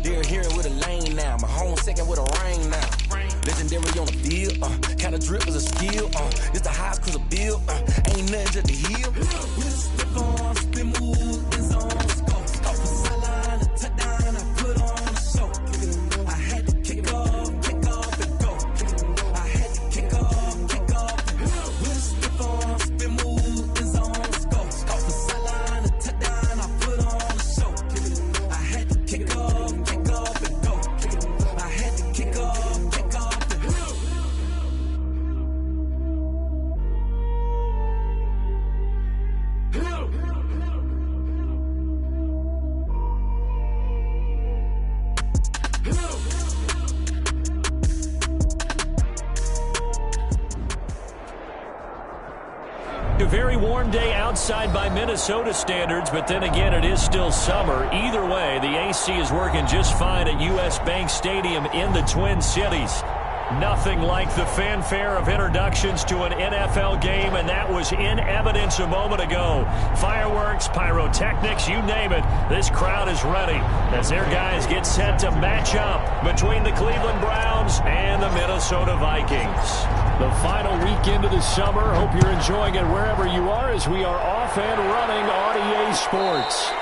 They're here with a lane now. My home second with a ring now. Legendary on the field. Kinda drip is a skill. It's the highest cause a bill. Ain't nothing just to heal. We just step on, spin move, in zone, scope. Off the sideline, a touchdown, I put on a show. I had to kick off and go. I had to kick off and go. We just step on, spin move, in zone, scope. Off the sideline, a touchdown, I put on a show. I had to kick off and go. I had to kick off. A very warm day outside by Minnesota standards, but then again, it is still summer. Either way, the AC is working just fine at U.S. Bank Stadium in the Twin Cities. Nothing like the fanfare of introductions to an NFL game, and that was in evidence a moment ago. Fireworks, pyrotechnics, you name it. This crowd is ready as their guys get set to match up between the Cleveland Browns and the Minnesota Vikings. The final weekend of the summer. Hope you're enjoying it wherever you are as we are off and running on EA Sports.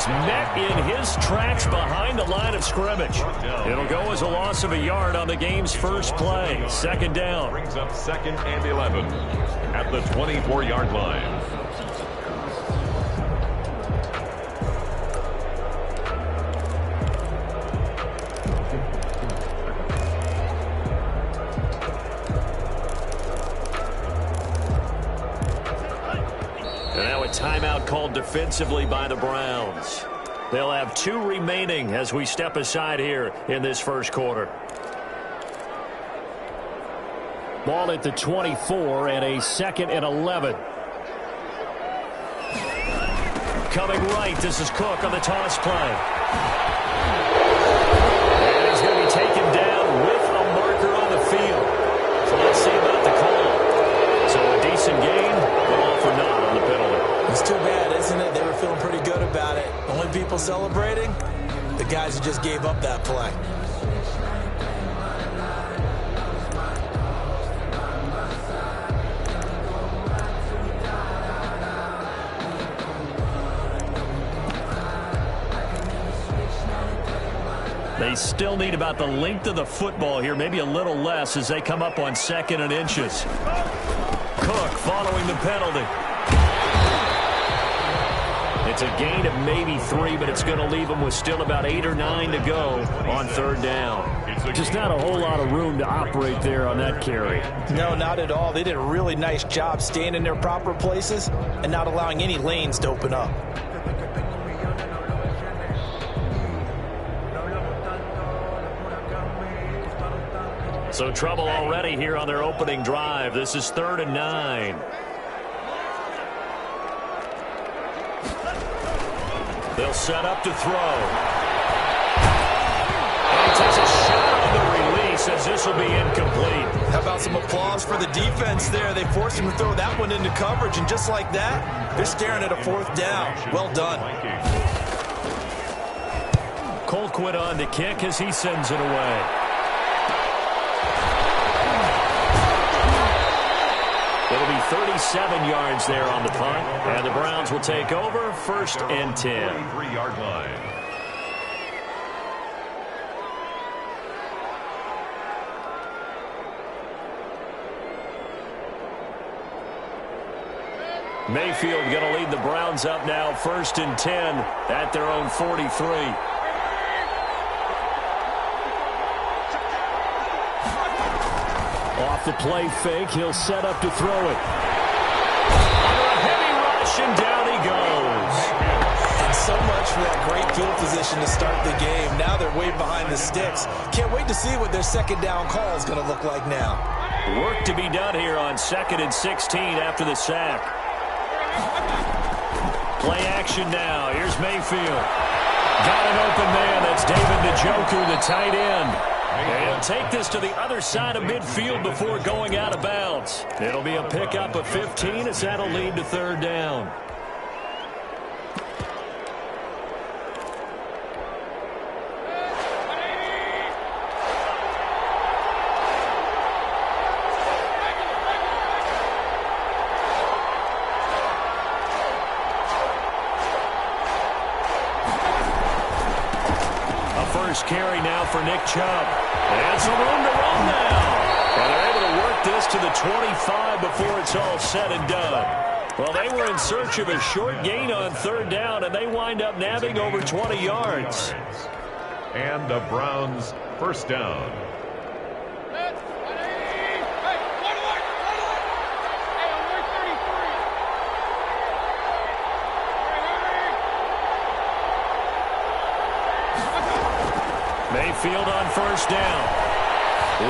Met in his tracks behind the line of scrimmage. It'll go as a loss of a yard on the game's first play. Second down. Brings up 2nd and 11 at the 24-yard line. Timeout called defensively by the Browns. They'll have 2 remaining as we step aside here in this first quarter. Ball at the 24 and a 2nd and 11. Coming right, this is Cook on the toss play. And he's going to be taken down with a marker on the field. So let's see about the call. So a decent gain, but all for naught on the penalty. It's too bad, isn't it? They were feeling pretty good about it. Only people celebrating, the guys who just gave up that play. They still need about the length of the football here, maybe a little less as they come up on 2nd and inches. Cook following the penalty. It's a gain of maybe 3, but it's going to leave them with still about 8 or 9 to go on 3rd down. Just not a whole lot of room to operate there on that carry. No, not at all. They did a really nice job staying in their proper places and not allowing any lanes to open up. So trouble already here on their opening drive. This is 3rd and 9. They'll set up to throw. And he takes a shot on the release as this will be incomplete. How about some applause for the defense there? They forced him to throw that one into coverage, and just like that, they're staring at a 4th down. Well done. Colquitt on to kick as he sends it away. It'll be 37 yards there on the punt, and the Browns will take over 1st and 10. 43-yard line. Mayfield going to lead the Browns up now 1st and 10 at their own 43. Off the play fake, he'll set up to throw it. Under a field position to start the game. Now they're way behind the sticks. Can't wait to see what their second down call is going to look like now. Work to be done here on 2nd and 16 after the sack. Play action now. Here's Mayfield. Got an open man. That's David Njoku, the tight end. And take this to the other side of midfield before going out of bounds. It'll be a pickup of 15 as that'll lead to 3rd down. Carry now for Nick Chubb. And some room to run now. And they're able to work this to the 25 before it's all said and done. Well, they were in search of a short gain on 3rd down, and they wind up nabbing over 20 yards. And the Browns' 1st down. Mayfield on 1st down.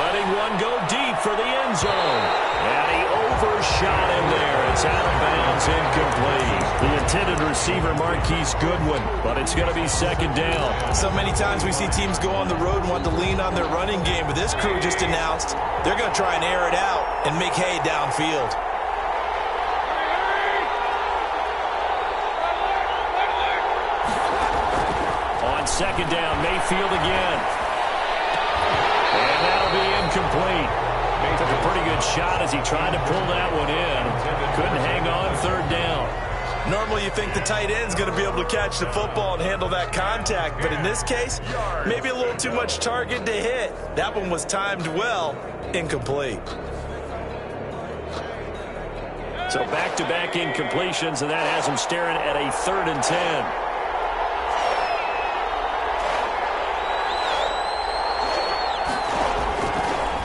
Letting one go deep for the end zone. And he overshot him there. It's out of bounds, incomplete. The intended receiver, Marquise Goodwin, but it's going to be 2nd down. So many times we see teams go on the road and want to lean on their running game, but this crew just announced they're going to try and air it out and make hay downfield. On 2nd down, Mayfield again. And that'll be incomplete. Took a pretty good shot as he tried to pull that one in. Couldn't hang on 3rd down. Normally you think the tight end's going to be able to catch the football and handle that contact, but in this case, maybe a little too much target to hit. That one was timed well, incomplete. So back-to-back incompletions, and that has him staring at a 3rd and 10.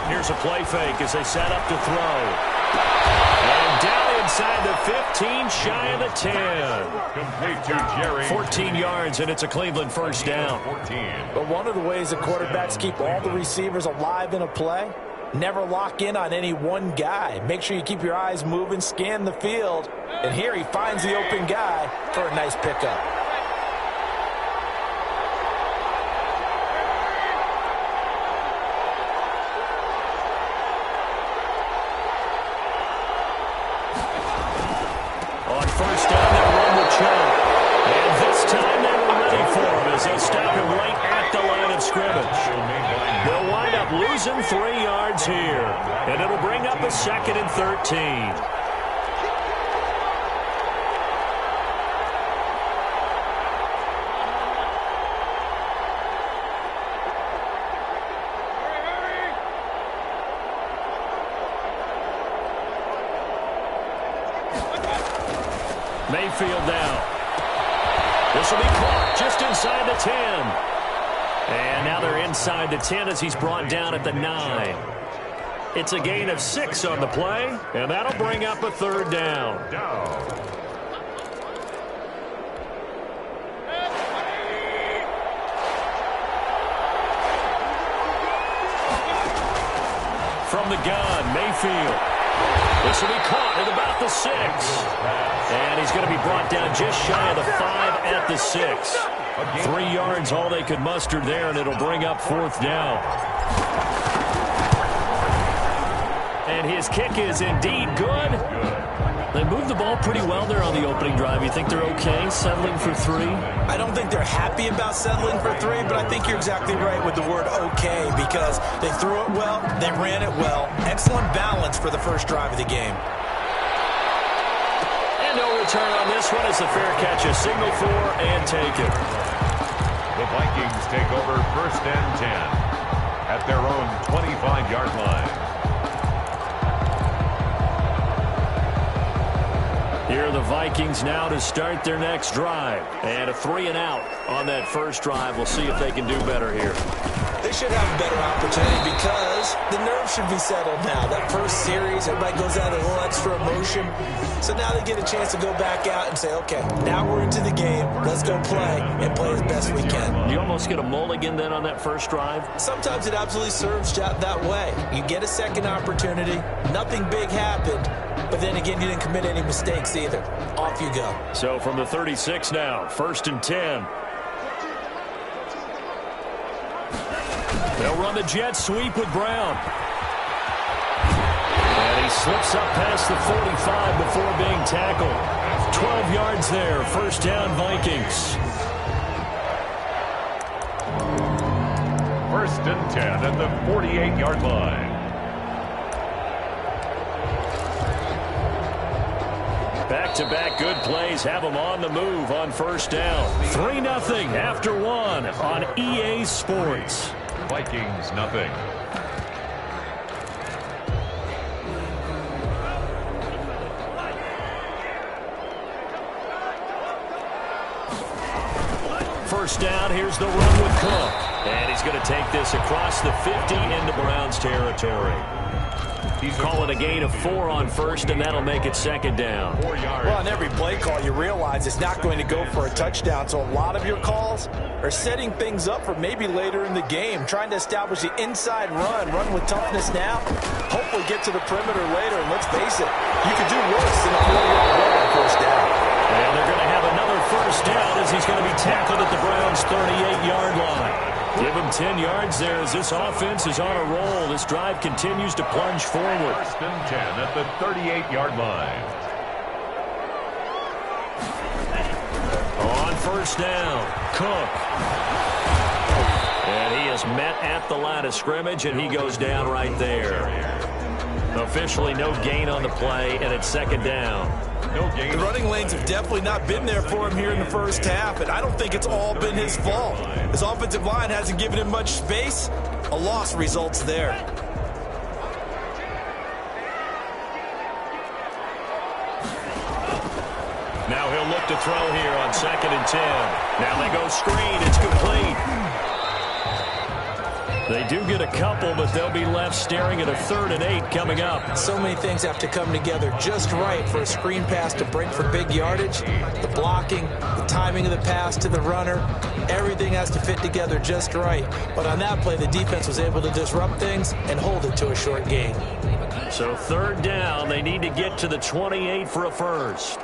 Here's a play fake as they set up to throw. And down inside the 15, shy of the 10. Complete to Jerry. 14 yards, and it's a Cleveland 1st down. 14. But one of the ways that quarterbacks keep all the receivers alive in a play, never lock in on any one guy. Make sure you keep your eyes moving, scan the field. And here he finds the open guy for a nice pickup. On 1st down, they'll run with Chubb. And this time they were ready for him as they stop him right at the line of scrimmage. They'll wind up losing 3 yards here. And it'll bring up a 2nd and 13. Mayfield down. This will be caught just inside the 10. And now they're inside the 10 as he's brought down at the 9. It's a gain of 6 on the play, and that'll bring up a 3rd down. From the gun, Mayfield. This will be caught at about the 6. And he's going to be brought down just shy of the 5 at the 6. 3 yards, all they could muster there, and it'll bring up 4th down. And his kick is indeed good. They moved the ball pretty well there on the opening drive. You think they're okay settling for 3? I don't think they're happy about settling for 3, but I think you're exactly right with the word okay, because they threw it well, they ran it well. Excellent balance for the first drive of the game. And no return on this one as the fair catch a signal for and take it. The Vikings take over 1st and 10 at their own 25-yard line. Here are the Vikings now to start their next drive. And a 3 and out on that first drive. We'll see if they can do better here. They should have a better opportunity because the nerves should be settled now. That first series, everybody goes out with a little extra emotion. So now they get a chance to go back out and say, okay, now we're into the game. Let's go play and play as best we can. You almost get a mulligan then on that first drive? Sometimes it absolutely serves that way. You get a second opportunity. Nothing big happened. But then again, you didn't commit any mistakes either. Off you go. So from the 36 now, 1st and 10. They'll run the jet sweep with Brown. And he slips up past the 45 before being tackled. 12 yards there. First down, Vikings. 1st and 10 at the 48-yard line. Back-to-back good plays have them on the move on first down. 3-0 after one on EA Sports. Vikings nothing. First down, here's the run with Cook. And he's going to take this across the 50 into Browns territory. He's calling a gain of 4 on first, and that'll make it 2nd down. 4 yards. Well, on every play call, you realize it's not going to go for a touchdown. So a lot of your calls are setting things up for maybe later in the game, trying to establish the inside run with toughness now, hopefully get to the perimeter later. And let's face it, you could do worse than a 4-yard run on first down. And they're going to have another first down as he's going to be tackled at the Browns' 38-yard line. Give him 10 yards there as this offense is on a roll. This drive continues to plunge forward. 1st and 10 at the 38-yard line. On first down, Cook. And he is met at the line of scrimmage, and he goes down right there. Officially no gain on the play, and it's 2nd down. No gain. The running lanes have definitely not been there for him here in the first half, and I don't think it's all been his fault. His offensive line hasn't given him much space. A loss results there. Now he'll look to throw here on 2nd and 10. Now they go screen. It's complete. They do get a couple, but they'll be left staring at a 3rd and 8 coming up. So many things have to come together just right for a screen pass to break for big yardage. The blocking, the timing of the pass to the runner, everything has to fit together just right. But on that play, the defense was able to disrupt things and hold it to a short gain. So 3rd down, they need to get to the 28 for a first.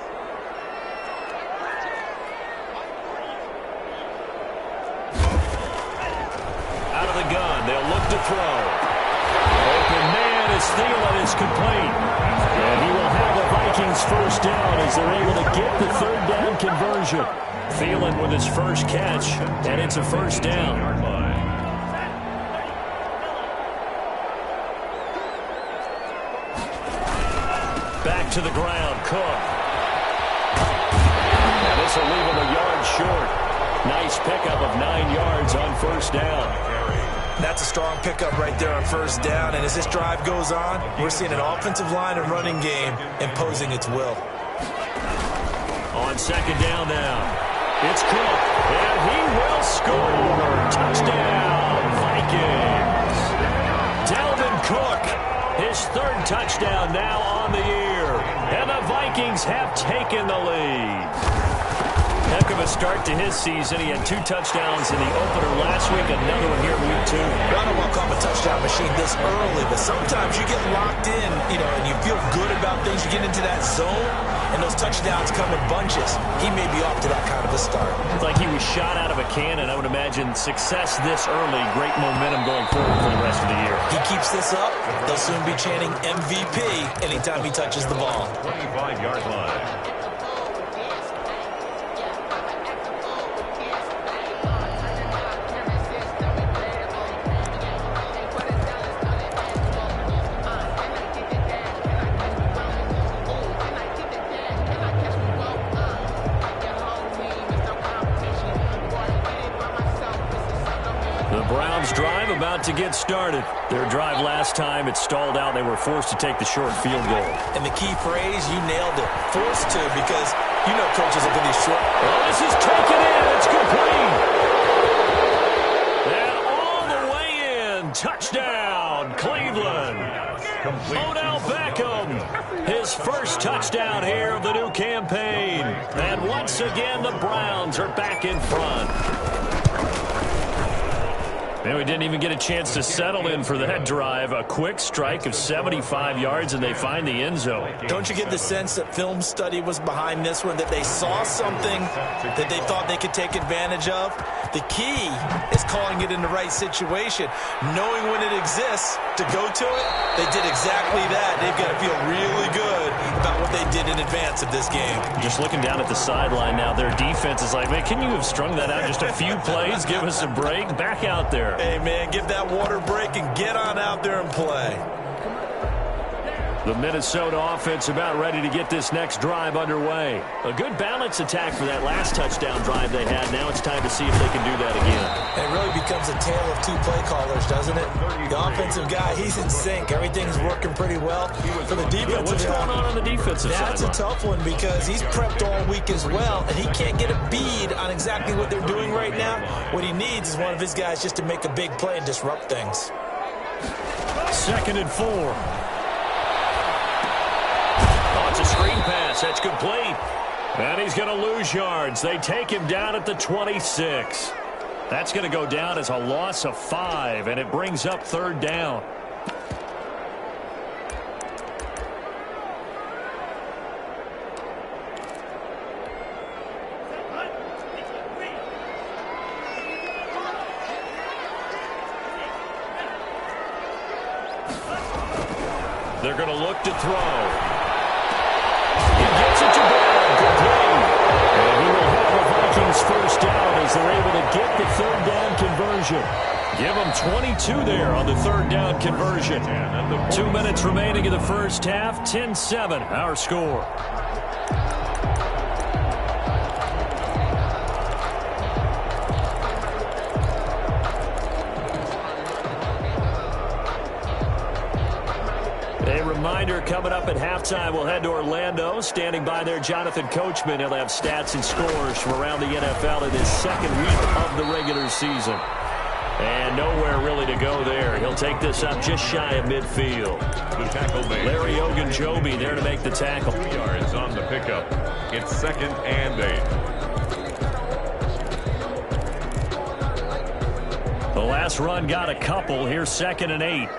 They'll look to throw. Open man is Thielen is complete. And he will have the Vikings first down as they're able to get the 3rd down conversion. Thielen with his first catch, and it's a first down. Back to the ground, Cook. And this will leave him a yard short. Nice pickup of 9 yards on first down. That's a strong pickup right there on first down. And as this drive goes on, we're seeing an offensive line and running game imposing its will. On 2nd down now, it's Cook, and he will score. Touchdown, Vikings. Dalvin Cook, his 3rd touchdown now on the year. And the Vikings have taken the lead. Heck of a start to his season. He had 2 touchdowns in the opener last week, another one here in week 2. I don't want to call him a touchdown machine this early, but sometimes you get locked in, and you feel good about things. You get into that zone, and those touchdowns come in bunches. He may be off to that kind of a start. It's like he was shot out of a cannon. I would imagine success this early, great momentum going forward for the rest of the year. He keeps this up, they'll soon be chanting MVP anytime he touches the ball. 25-yard line. Drive about to get started. Their drive last time, it stalled out. They were forced to take the short field goal. And the key phrase, you nailed it. Forced to, because coaches look at these short. Well, this is taken in. It's complete. And all the way touchdown, Cleveland. Odell Beckham, his first touchdown here of the new campaign. And once again, the Browns are back in front. And we didn't even get a chance to settle in for that drive. A quick strike of 75 yards, and they find the end zone. Don't you get the sense that film study was behind this one, that they saw something that they thought they could take advantage of? The key is calling it in the right situation, knowing when it exists to go to it. They did exactly that. They've got to feel really good about what they did in advance of this game. Just looking down at the sideline now, their defense is like, man, can you have strung that out just a few plays? Give us a break. Back out there. Hey, man, give that water break and get on out there and play. The Minnesota offense about ready to get this next drive underway. A good balance attack for that last touchdown drive they had. Now it's time to see if they can do that again. It really becomes a tale of two play callers, doesn't it? The offensive guy, he's in sync. Everything's working pretty well. For the defensive what's going on the defensive side? That's a tough one because he's prepped all week as well, and he can't get a bead on exactly what they're doing right now. What he needs is one of his guys just to make a big play and disrupt things. 2nd and 4. It's a screen pass. That's complete. And he's going to lose yards. They take him down at the 26. That's going to go down as a loss of 5, and it brings up 3rd down. They're going to look to throw. Gets it to Brown, complete. And he will have the Vikings first down as they're able to get the 3rd down conversion. Give them 22 there on the 3rd down conversion. 2 minutes remaining in the first half. 10-7, our score. Reminder, coming up at halftime, we'll head to Orlando. Standing by there, Jonathan Coachman. He'll have stats and scores from around the NFL in his 2nd week of the regular season. And nowhere really to go there. He'll take this up just shy of midfield. The tackle made. Larry Ogunjobi there to make the tackle. 2 yards on the pickup. It's 2nd and 8. The last run got a couple. Here's 2nd and 8.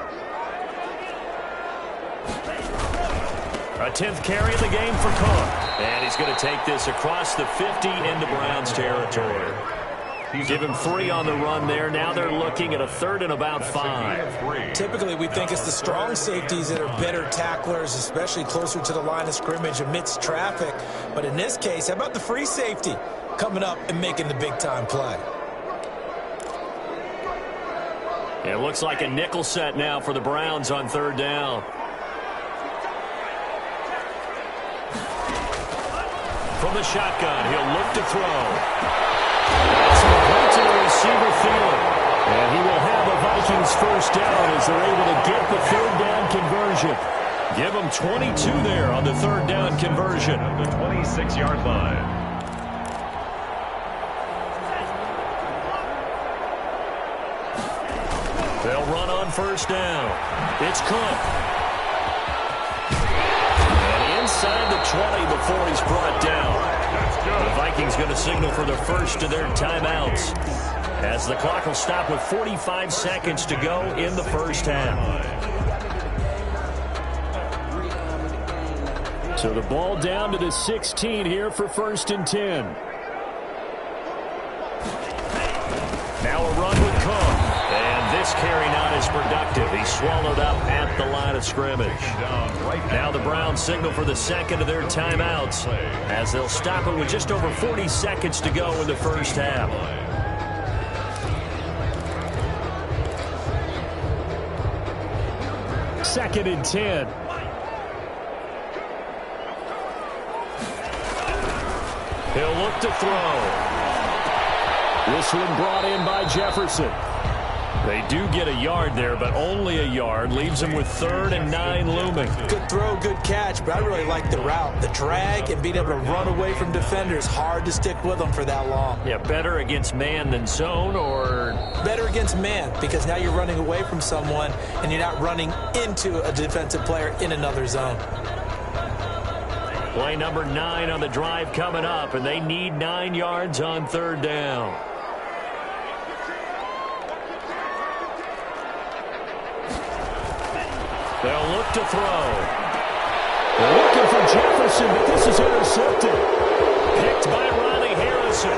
A 10th carry of the game for Cook. And he's going to take this across the 50 into Browns territory. Give him 3 on the run there. Now they're looking at a 3rd and about 5. Typically, we think it's the strong safeties that are better tacklers, especially closer to the line of scrimmage amidst traffic. But in this case, how about the free safety coming up and making the big-time play? It looks like a nickel set now for the Browns on 3rd down. From the shotgun, he'll look to throw. It's complete to the receiver Thielen. And he will have the Vikings first down as they're able to get the 3rd down conversion. Give them 22 there on the 3rd down conversion. At the 26-yard line. They'll run on first down. It's Cook. Inside the 20 before he's brought down. The Vikings going to signal for the first of their timeouts as the clock will stop with 45 seconds to go in the first half. So the ball down to the 16 here for 1st and 10. Now a run with Cook. And this carry not as productive. He's swallowed up at the line of scrimmage. Now the Browns signal for the 2nd of their timeouts as they'll stop it with just over 40 seconds to go in the first half. Second and 10. He'll look to throw. This one brought in by Jefferson. They do get a yard there, but only a yard. Leaves them with 3rd and 9 looming. Good throw, good catch, but I really like the route. The drag and being able to run away from defenders, hard to stick with them for that long. Yeah, better against man than zone, or? Better against man, because now you're running away from someone and you're not running into a defensive player in another zone. Play number 9 on the drive coming up, and they need 9 yards on 3rd down. They'll look to throw. They're looking for Jefferson, but this is intercepted. Picked by Ronnie Harrison.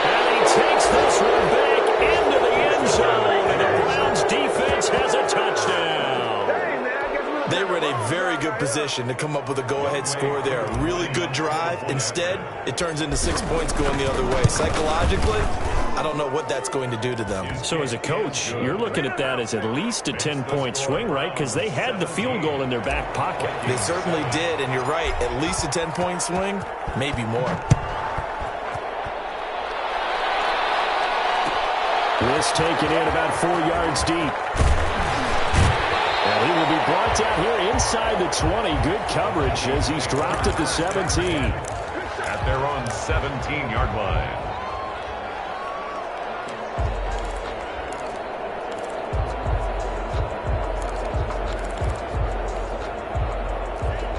And he takes this one back into the end zone, and the Browns defense has a touchdown. They were in a very good position to come up with a go-ahead score there. A really good drive. Instead, it turns into 6 points going the other way. Psychologically, I don't know what that's going to do to them. So as a coach, you're looking at that as at least a 10-point swing, right? Because they had the field goal in their back pocket. They certainly did, and you're right. At least a 10-point swing, maybe more. This taken in about 4 yards deep. And he will be brought down here inside the 20. Good coverage as he's dropped at the 17. At their own 17-yard line.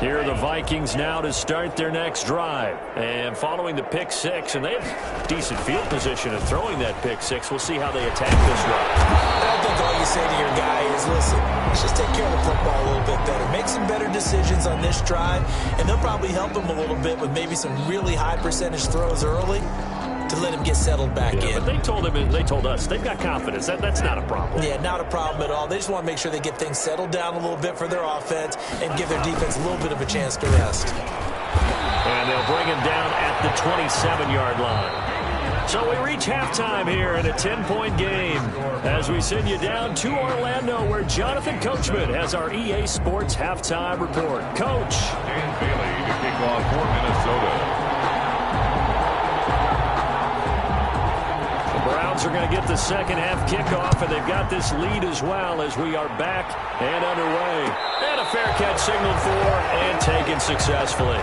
Here are the Vikings now to start their next drive. And following the pick 6, and they have decent field position of throwing that pick 6. We'll see how they attack this run. I think all you say to your guy is, listen, let's just take care of the football a little bit better. Make some better decisions on this drive, and they'll probably help him a little bit with maybe some really high percentage throws early to let him get settled back in. But they told us they've got confidence. That's not a problem. Yeah, not a problem at all. They just want to make sure they get things settled down a little bit for their offense and give their defense a little bit of a chance to rest. And they'll bring him down at the 27-yard line. So we reach halftime here in a 10-point game as we send you down to Orlando, where Jonathan Coachman has our EA Sports halftime report. Coach. Dan Bailey to kick off for Minnesota. Browns are going to get the second half kickoff, and they've got this lead as well as we are back and underway. And a fair catch signaled for and taken successfully.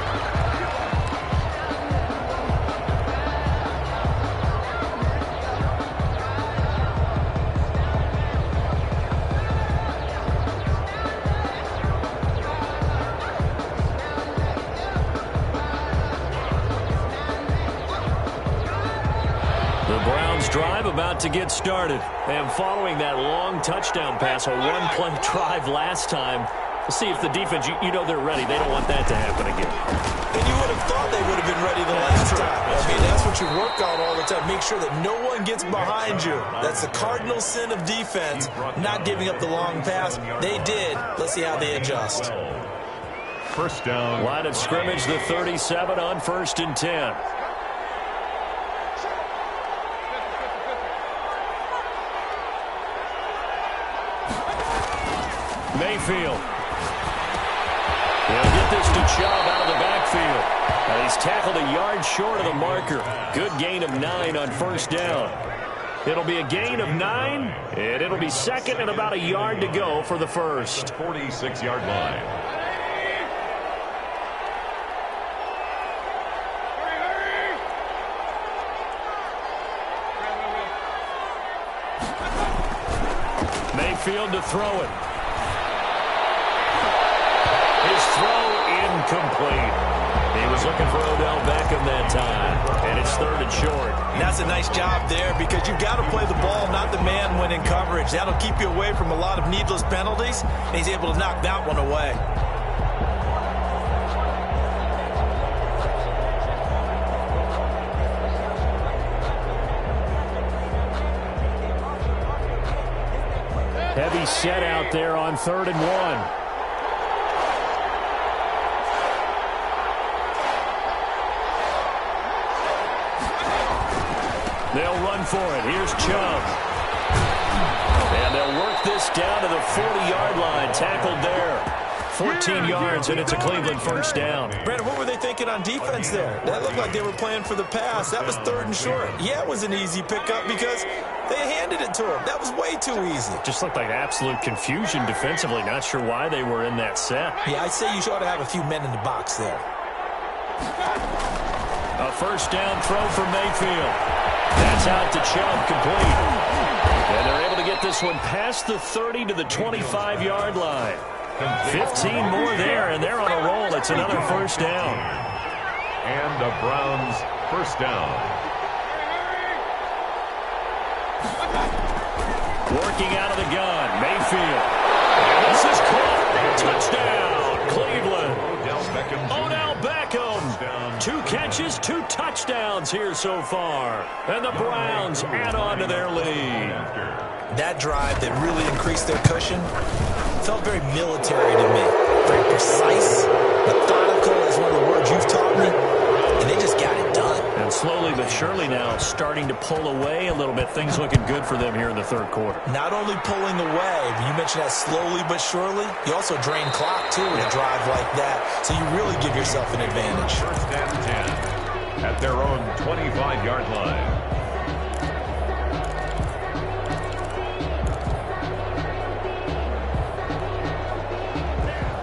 Drive about to get started, and following that long touchdown pass, a one-play drive last time, we'll see if the defense, you know they're ready. They don't want that to happen again. And you would have thought they would have been ready the last time. I mean, that's what you work on all the time. Make sure that no one gets behind you. That's the cardinal sin of defense, not giving up the long pass. They did. Let's see how they adjust. First down. Line of scrimmage, the 37 on 1st and 10. Mayfield. He'll get this to Chubb out of the backfield. And he's tackled a yard short of the marker. Good gain of 9 on 1st down. It'll be a gain of 9, and it'll be 2nd and about a yard to go for the first. 46-yard line. Mayfield to throw it. His throw incomplete. He was looking for Odell Beckham that time, and it's 3rd and short. And that's a nice job there, because you've got to play the ball, not the man when in coverage. That'll keep you away from a lot of needless penalties, and he's able to knock that one away. Heavy set out there on 3rd and 1. They'll run for it. Here's Chubb. And they'll work this down to the 40-yard line. Tackled there. 14 yards, and it's a Cleveland first down. Brandon, what were they thinking on defense there? That looked like they were playing for the pass. That was 3rd and short. Yeah, it was an easy pickup because they handed it to him. That was way too easy. Just looked like absolute confusion defensively. Not sure why they were in that set. Yeah, I'd say you ought to have a few men in the box there. A first down throw for Mayfield. That's out to Chubb, complete. And they're able to get this one past the 30 to the 25-yard line. 15 more there, and they're on a roll. It's another first down. And the Browns first down. Working out of the gun, Mayfield. This is caught. Touchdown, Cleveland. Odell Beckham. 2 catches, 2 touchdowns here so far. And the Browns add on to their lead. That drive that really increased their cushion felt very military to me. Very precise, methodical is one of the words you've taught me. And they just got it done. And slowly but surely now starting to pull away a little bit. Things looking good for them here in the 3rd quarter. Not only pulling away, but you mentioned that slowly but surely. You also drain clock, too, with a drive like that. So you really give yourself an advantage. First and 10 at their own 25-yard line.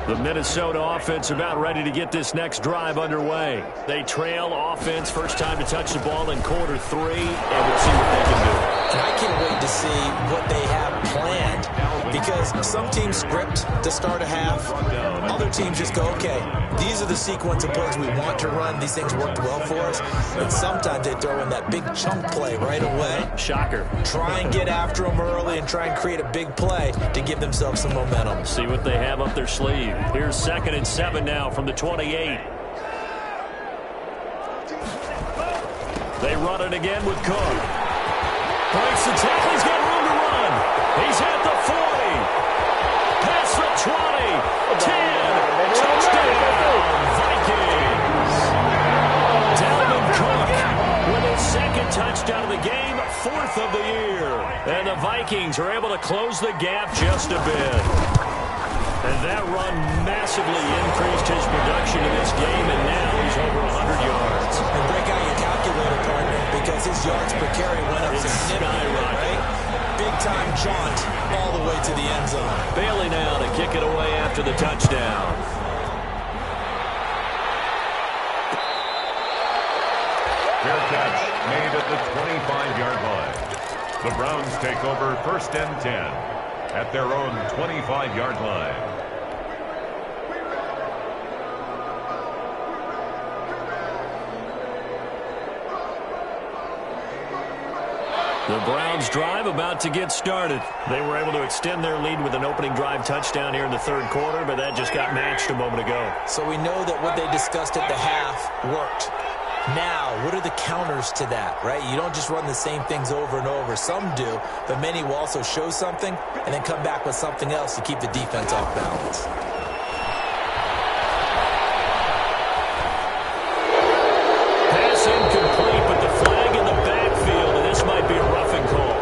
The Minnesota offense about ready to get this next drive underway. They trail offense, first time to touch the ball in quarter 3, and we'll see what they can do. And I can't wait to see what they have planned, because some teams script to start a half. Other teams just go, okay, these are the sequence of plays we want to run. These things worked well for us. And sometimes they throw in that big chunk play right away. Shocker. Try and get after them early and try and create a big play to give themselves some momentum. See what they have up their sleeve. Here's 2nd and 7 now from the 28. They run it again with Cook. Breaks the tackle. He's got room to run. He's at the 40. Past the 20. 10. Touchdown. Vikings. Dalvin Cook with his 2nd touchdown of the game, 4th of the year. And the Vikings are able to close the gap just a bit. And that run massively increased his production in this game, and now he's over 100 yards. And break out your calculator, partner, because his yards per carry went up significantly, right? Big-time jaunt all the way to the end zone. Bailey now to kick it away after the touchdown. Fair catch made at the 25-yard line. The Browns take over first and 10 at their own 25-yard line. The Browns drive about to get started. They were able to extend their lead with an opening drive touchdown here in the 3rd quarter, but that just got matched a moment ago. So we know that what they discussed at the half worked. Now, what are the counters to that, right? You don't just run the same things over and over. Some do, but many will also show something and then come back with something else to keep the defense off balance. Pass incomplete, but the flag in the backfield, and this might be a roughing call.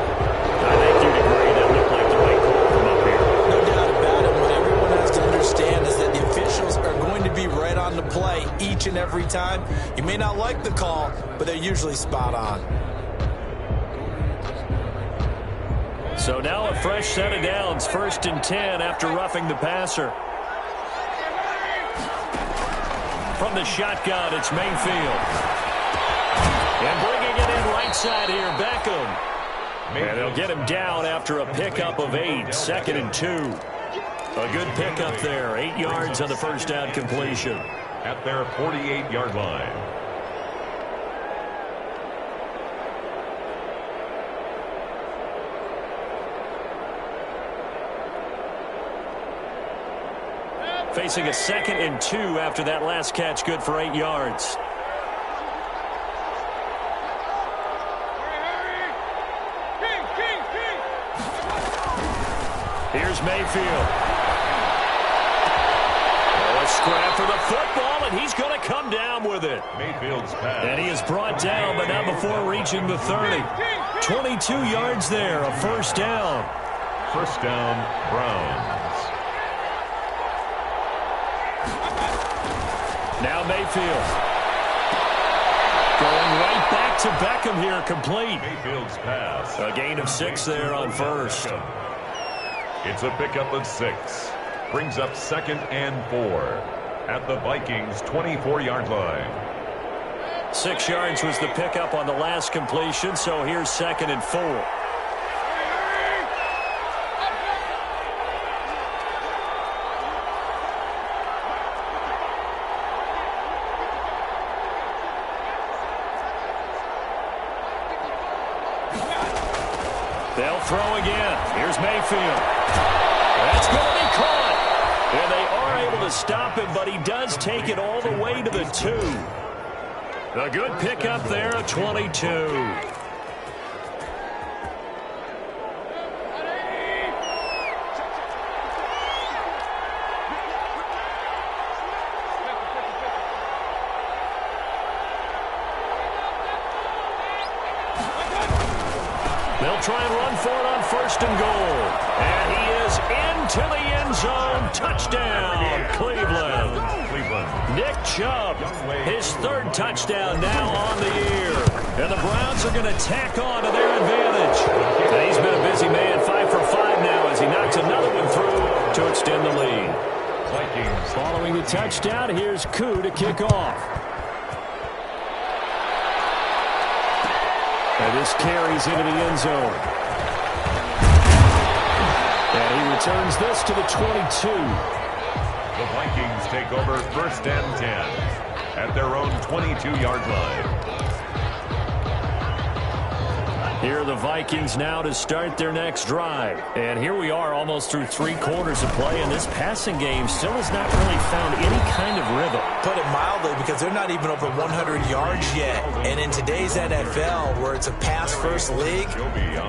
I think you'd agree that looked like the right call from up here. No doubt about it. What everyone has to understand is that the officials are going to be right on the play each and every time. You may not like the call, but they're usually spot on. So now a fresh set of downs, 1st and 10 after roughing the passer. From the shotgun, it's Mayfield. And bringing it in right side here, Beckham. And they'll get him down after a pickup of 8, 2nd and 2. A good pickup there, 8 yards on the first down completion. At their 48-yard line. Facing a 2nd and 2 after that last catch, good for 8 yards. Here's Mayfield. Oh, a scrap for the football, and he's going to come down with it. Mayfield's pass. And he is brought down, but not before reaching the 30. 22 yards there, a first down. First down, Browns. Now Mayfield. Going right back to Beckham here, complete. Mayfield's pass. A gain of 6 there on first. It's a pickup of 6. Brings up 2nd and 4 at the Vikings' 24-yard line. 6 yards was the pickup on the last completion, so here's 2nd and 4. They'll throw again. Here's Mayfield. That's going to be caught. And they are able to stop him, but he does take it all the way to the 2. A good pickup there at 22. They'll try and run for it on 1st and goal. And he is into the end zone. Touchdown, Cleveland. Nick Chubb, his 3rd touchdown now on the year. And the Browns are going to tack on to their advantage. And he's been a busy man, 5 for 5 now as he knocks another one through to extend the lead. Vikings. Following the touchdown, here's Koo to kick off. And this carries into the end zone. And he returns this to the 22. The Vikings take over 1st and 10 at their own 22-yard line. Here are the Vikings now to start their next drive. And here we are almost through 3 quarters of play, and this passing game still has not really found any kind of rhythm. Put it mildly, because they're not even over 100 yards yet. And in today's NFL, where it's a pass-first league,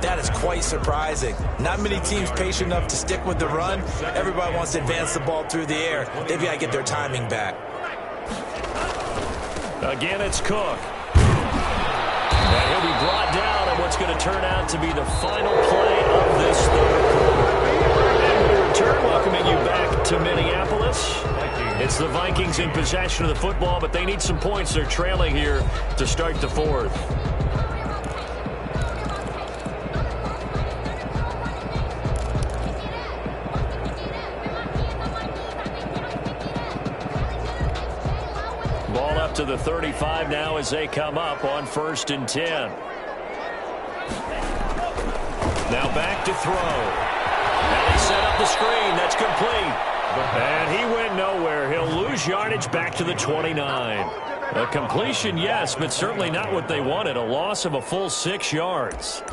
that is quite surprising. Not many teams patient enough to stick with the run. Everybody wants to advance the ball through the air. They've got to get their timing back. Again, it's Cook. And he'll be brought down on what's going to turn out to be the final play of this 3rd quarter. And we return, welcoming you back to Minneapolis. It's the Vikings in possession of the football, but they need some points. They're trailing here to start the 4th. Ball up to the 35 now as they come up on 1st and 10. Now back to throw. And he set up the screen. That's complete. And he went nowhere. He'll lose yardage back to the 29. A completion, yes, but certainly not what they wanted. A loss of a full 6 yards.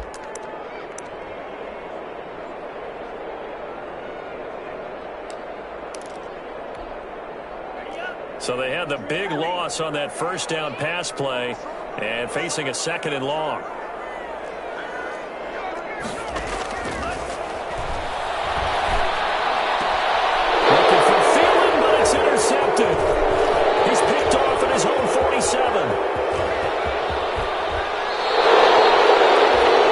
So they had the big loss on that 1st down pass play and facing a 2nd and long. Looking for Thielen, but it's intercepted. He's picked off at his own 47.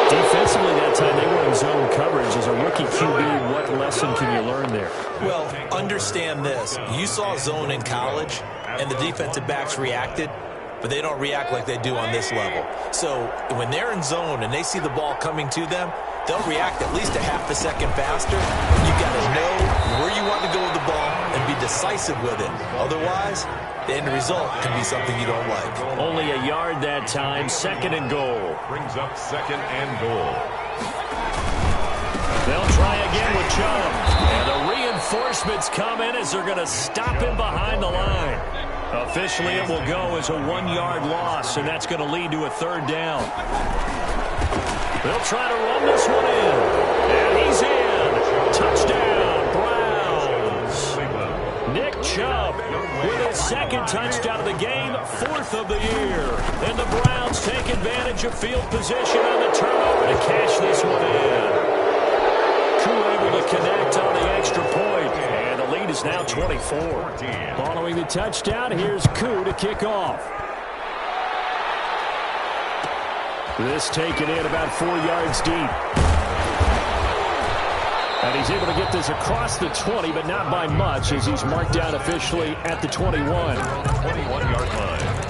Defensively that time they were in zone coverage. As a rookie QB, what lesson can you learn there? Well, understand this. You saw zone in college, and the defensive backs reacted, but they don't react like they do on this level. So when they're in zone and they see the ball coming to them, they'll react at least a half a second faster. You've got to know where you want to go with the ball and be decisive with it. Otherwise, the end result can be something you don't like. Only a yard that time, 2nd and goal. Brings up 2nd and goal. They'll try again with Chubb. And the reinforcements come in as they're going to stop him behind the line. Officially, it will go as a 1-yard loss, and that's going to lead to a 3rd down. They'll try to run this one in. And he's in. Touchdown, Browns. Nick Chubb with his 2nd touchdown of the game, 4th of the year. And the Browns take advantage of field position on the turnover to cash this one in. Able to connect on the extra point, and the lead is now 24. Following the touchdown, here's Koo to kick off. This taken in about 4 yards deep. And he's able to get this across the 20, but not by much, as he's marked down officially at the 21. 21-yard line.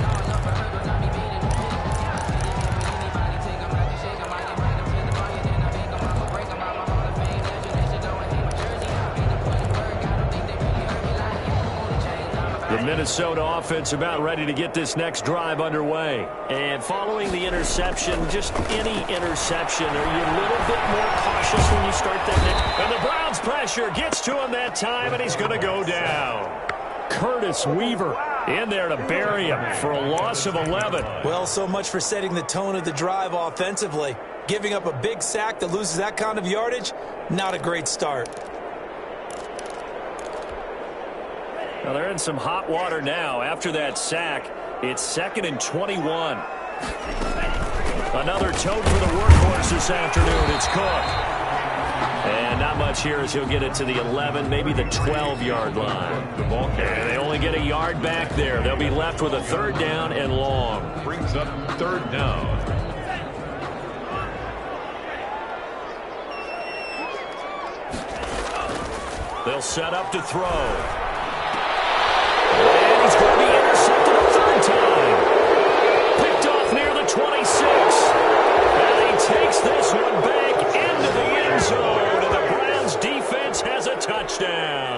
The Minnesota offense about ready to get this next drive underway. And following the interception, just any interception, are you a little bit more cautious when you start that next? And the Browns pressure gets to him that time, and he's going to go down. Curtis Weaver in there to bury him for a loss of 11. Well, so much for setting the tone of the drive offensively. Giving up a big sack that loses that kind of yardage, not a great start. Well, they're in some hot water now. After that sack, it's 2nd and 21. Another tote for the workhorse this afternoon. It's Cook. And not much here as he'll get it to the 11, maybe the 12-yard line. The ball carrier. And they only get a yard back there. They'll be left with a 3rd down and long. Brings up 3rd down. They'll set up to throw. And he's going to be intercepted a 3rd time. Picked off near the 26. And he takes this one back into the end zone. And the Browns defense has a touchdown.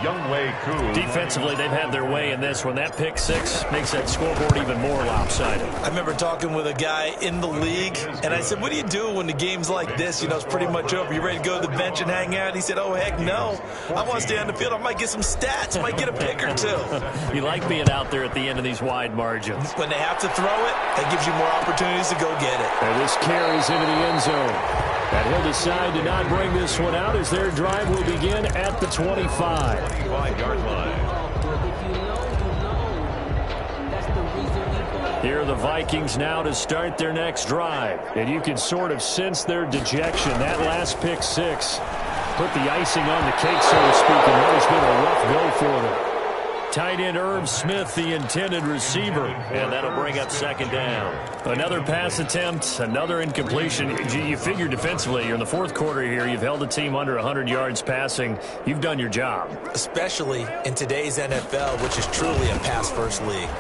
Younghoe Koo. Defensively, they've had their way in this one. That pick 6 makes that scoreboard even more lopsided. I remember talking with a guy in the league, and I said, what do you do when the game's like this? You know, it's pretty much over. You ready to go to the bench and hang out? He said, oh, heck no. I want to stay on the field. I might get some stats. Might get a pick or two. You like being out there at the end of these wide margins. When they have to throw it, that gives you more opportunities to go get it. And this carries into the end zone. And he'll decide to not bring this one out as their drive will begin at the 25. 25-yard line. Here are the Vikings now to start their next drive. And you can sort of sense their dejection. That last pick 6 put the icing on the cake, so to speak, and that has been a rough go for them. Tight end Irv Smith, the intended receiver, and that'll bring up 2nd down. Another pass attempt, another incompletion. You figure defensively, you're in the 4th quarter here. You've held the team under 100 yards passing. You've done your job. Especially in today's NFL, which is truly a pass-first league.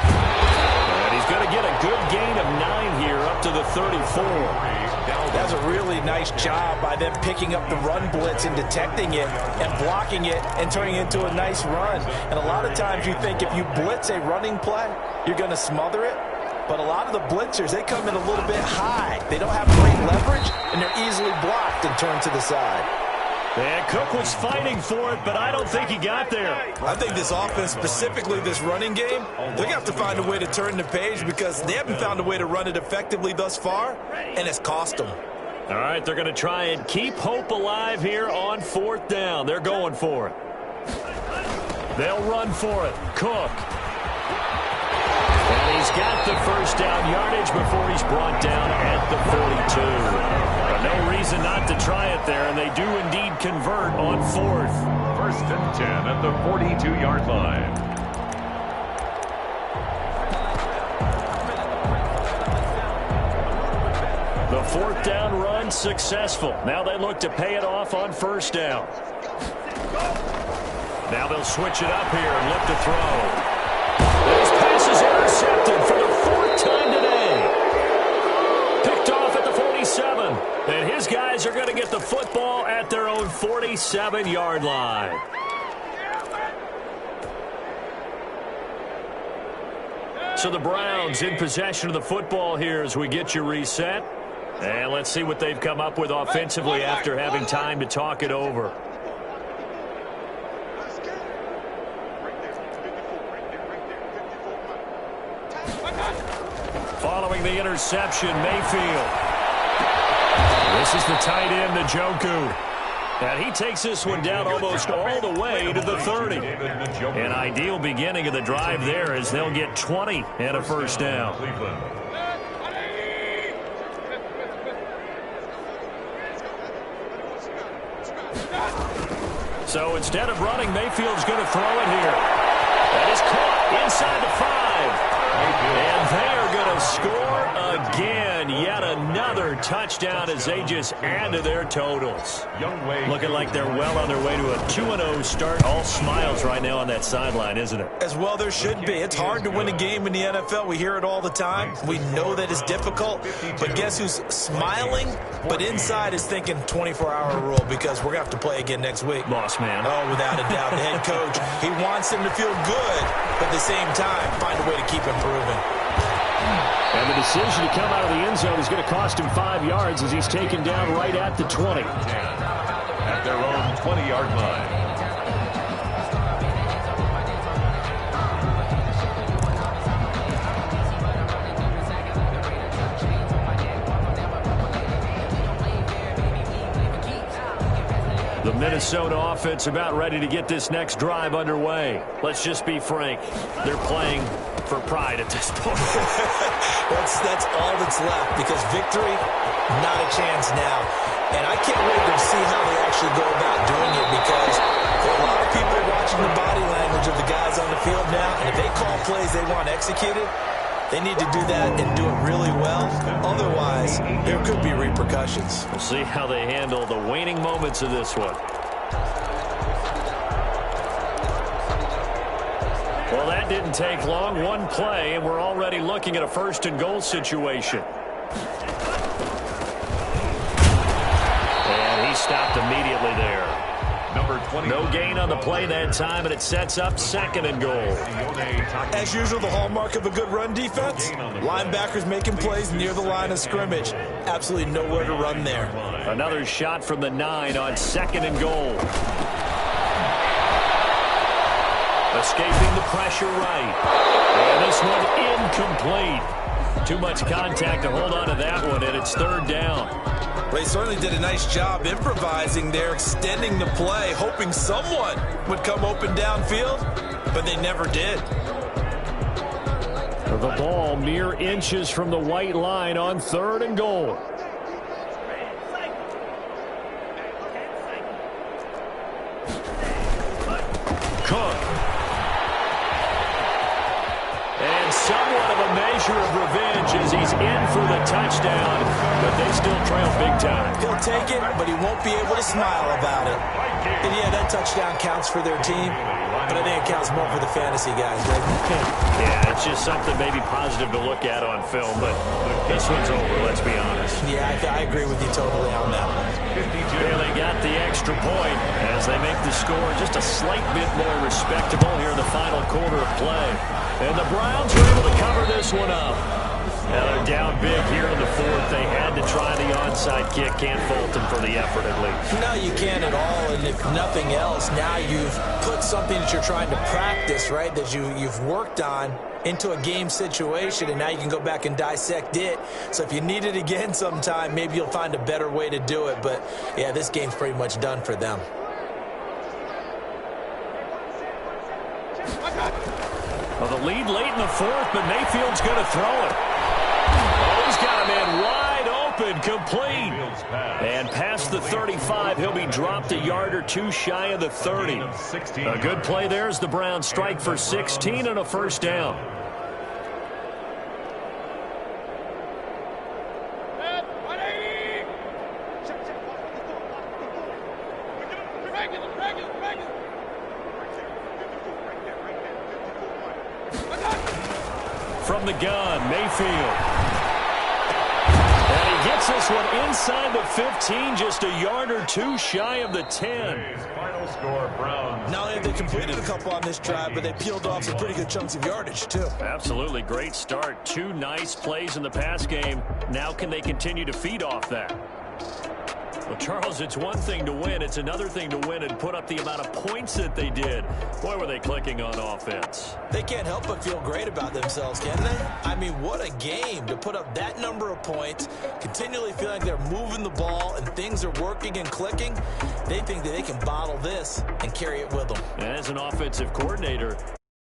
And he's going to get a good gain of 9 here up to the 34. That's a really nice job by them picking up the run blitz and detecting it and blocking it and turning it into a nice run. And a lot of times you think if you blitz a running play, you're going to smother it. But a lot of the blitzers, they come in a little bit high. They don't have great leverage, and they're easily blocked and turned to the side. And Cook was fighting for it, but I don't think he got there. I think this offense, specifically this running game, they're going to have to find a way to turn the page because they haven't found a way to run it effectively thus far, and it's cost them. All right, they're going to try and keep hope alive here on 4th down. They're going for it. They'll run for it. Cook. And he's got the 1st down yardage before he's brought down at the 42. But no reason not to try it there, and they do indeed convert on 4th. 1st and 10 at the 42-yard line. The 4th down run successful. Now they look to pay it off on 1st down. Now they'll switch it up here and look to throw. This pass is intercepted for the 4th time today. Picked off at the 47. And his guys are going to get the football at their own 47-yard line. So the Browns in possession of the football here as we get you reset. And let's see what they've come up with offensively after having time to talk it over. Following the interception, Mayfield. This is the tight end, Njoku. And he takes this one down almost all the way to the 30. An ideal beginning of the drive there as they'll get 20 and a 1st down. So instead of running, Mayfield's going to throw it here. That is caught inside the 5. And they are going to score again. Yet another touchdown as they just add to their totals. Looking like they're well on their way to a 2-0 start. All smiles right now on that sideline, isn't it? As well there should be. It's hard to win a game in the NFL. We hear it all the time. We know that it's difficult. But guess who's smiling? But inside is thinking 24-hour rule because we're going to have to play again next week. Boss man. Oh, without a doubt. The head coach, he wants him to feel good, but at the same time, find a way to keep improving. And the decision to come out of the end zone is going to cost him 5 yards as he's taken down right at the 20. At their own 20-yard line. The Minnesota offense about ready to get this next drive underway. Let's just be frank. They're playing for pride at this point. That's all that's left because victory, not a chance now. And I can't wait to see how they actually go about doing it because there are a lot of people watching the body language of the guys on the field now. And if they call plays they want executed, they need to do that and do it really well. Otherwise, there could be repercussions. We'll see how they handle the waning moments of this one. Well, that didn't take long. One play, and we're already looking at a 1st and goal situation. And he stopped immediately there. Number 20. No gain on the play that time, and it sets up 2nd and goal. As usual, the hallmark of a good run defense, linebackers making plays near the line of scrimmage. Absolutely nowhere to run there. Another shot from the 9 on 2nd and goal. Escaping the pressure right. And this one incomplete. Too much contact to hold on to that one, and it's 3rd down. They certainly did a nice job improvising there, extending the play, hoping someone would come open downfield, but they never did. The ball mere inches from the white line on 3rd and goal. Cook. And somewhat of a measure of revenge as he's in for the touchdown, but they still trail big time. He'll take it, but he won't be able to smile about it. And yeah, that touchdown counts for their team, but I think it counts more for the fantasy guys, doesn't it? Yeah, it's just something maybe positive to look at on film, but this one's over, let's be honest. Yeah, I agree with you totally on that one. They got the extra point as they make the score just a slight bit more respectable here in the final quarter of play. And the Browns were able to cover this one up. Now they're down big here in the 4th. They had to try the onside kick. Can't fault them for the effort at least. No, you can't at all. And if nothing else, now you've put something that you're trying to practice, right, that you've worked on into a game situation, and now you can go back and dissect it. So if you need it again sometime, maybe you'll find a better way to do it. But, yeah, this game's pretty much done for them. Well, the lead late in the 4th, but Mayfield's going to throw it. Oh, he's got a man wide open, complete. And past the 35, he'll be dropped a yard or 2 shy of the 30. A good play there as the Browns strike for 16 and a 1st down. From the gun, Mayfield. And he gets this one inside the 15, just a yard or 2 shy of the 10. Final score, Browns. Not only have they completed a couple on this drive, but they peeled off some pretty good chunks of yardage, too. Absolutely great start. 2 nice plays in the pass game. Now can they continue to feed off that? Well, Charles, it's one thing to win. It's another thing to win and put up the amount of points that they did. Boy, were they clicking on offense. They can't help but feel great about themselves, can they? I mean, what a game to put up that number of points, continually feel like they're moving the ball and things are working and clicking. They think that they can bottle this and carry it with them. And as an offensive coordinator,